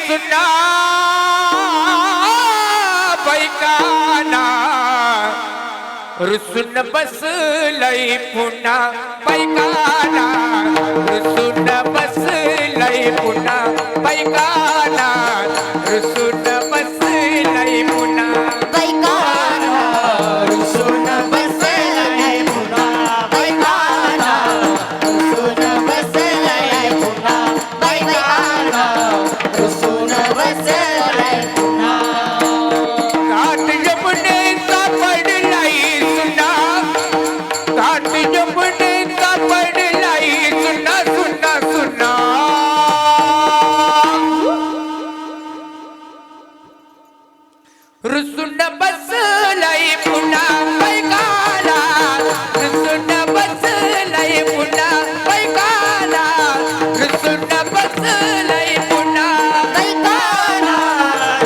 सुना बैकाना रुसून बसलय पुन्हा बैकाना रुसून बसलय पुन्हा बैकाना रुसून बसलय पुन्हा बैकाना रुसून बसलय पुन्हा बैकाना रुसून बसलय पुन्हा बैकाना रुसून बसलय पुन्हा घाट जमुनेचा पडलाय सुना घाट जमुनेचा पडलाय सुना सुना सुना रुसून बसलय पुन्हा बैकाला रुसून बसलय पुन्हा बैकाला रुसून बसलय पुन्हा बैकाना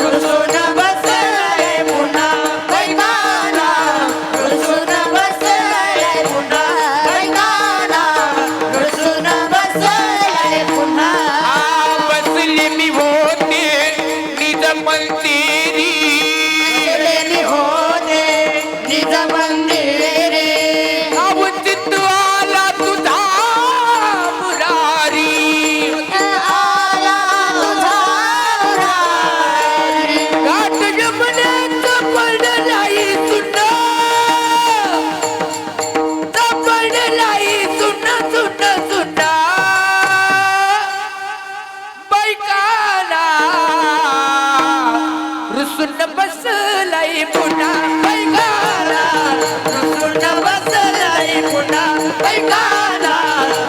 रुसून बसलय पुन्हा बैकाना रुसून बसलय पुन्हा बैकाना रुसून बसलय पुन्हा बसली मी होते निज मंदिरी बसलेली होते निज मंदिरे अवचित आला तुझा मुरारी आला तुझा मुरारी घाट जमुनेचा पडलाय सुना पडलाय सुना सुना सुना बैकाला रुसून बसलय पुन्हा बैकाला रुसून बसलय पुन्हा बैकाला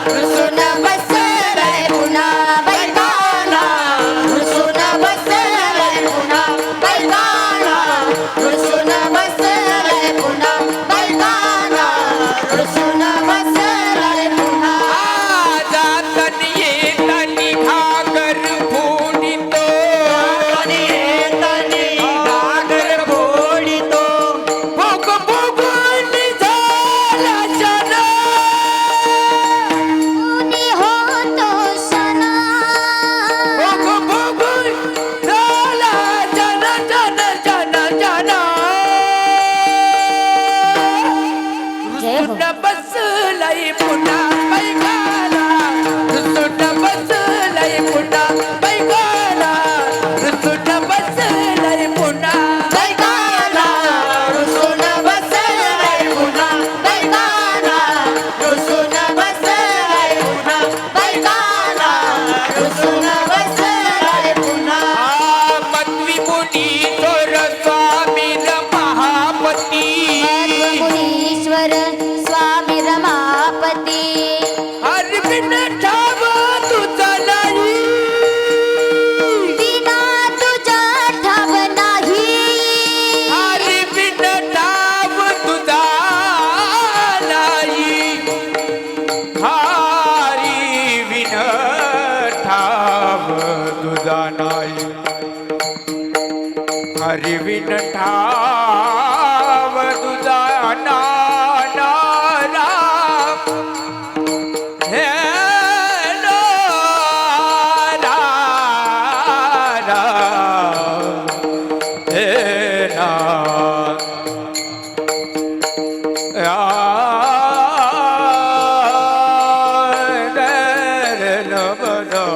रुसून बसलय पुन्हा बैकाना रुसून बसलय पुन्हा बैकाना रुसून बसलय पुन्हा बैकाना रुसून बसलय पुन्हा जातनी येतनी घागर फोडितो येतनी घागर फोडितो भोग भोगून झाला जना कुणी होतो सणा भोग भोगून झाला जन जन जन जन जय हो. रुसून बसलय पुन्हा बैकाला रुसून बसलय पुन्हा बैकाला रुसून बसलय पुन्हा बैकाना रुसून बसलय पुन्हा बैकाना रुसून बसलय पुन्हा बैकाना रुसून बसलय पुन्हा मत्वी मुनीश्वर स्वामी महापती मुनीश्वर स्वामी रमापती हरविन ठाव तुझा नाही विना तुझा ठाव नाही हरविन ठाव तुझा नाही हरविन ठाव तुझा नाही हरविन ठाव तुझा ना ना राम हे नो रा रा हे ना रा रे रे न बनो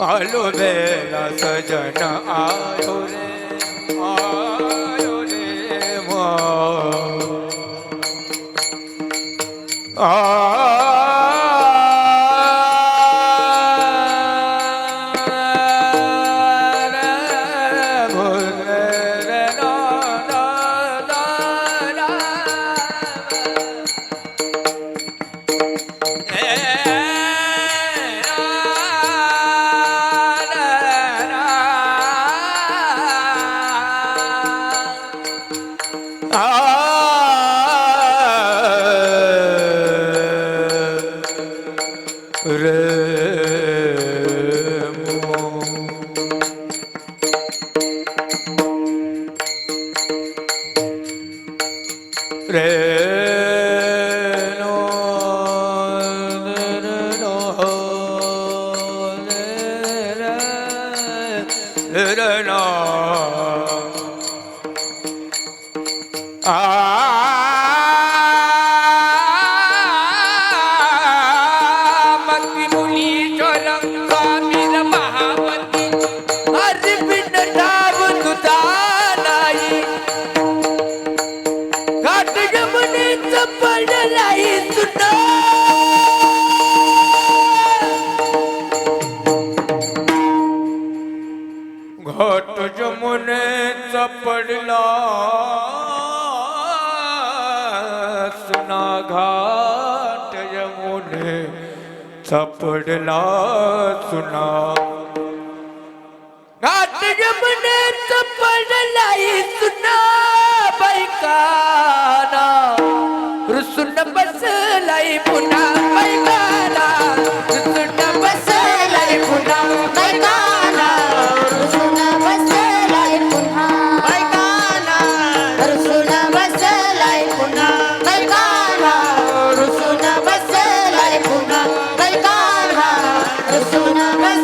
आलो बेला सजन आयो रे मो रे नो नो पडला सुना घाट यमुने पडला सुना घाट यमुने पडला सुना बैकाना रुसून बसलाई पुन्हा बैकाना रुसून बसलाई पुन्हा बैकाना रुसून बसलाय पुन्हा बैकाना रुसून बसलाय पुन्हा बैकाना रुसून बसलाय पुन्हा बैकाना रुसून बसलाय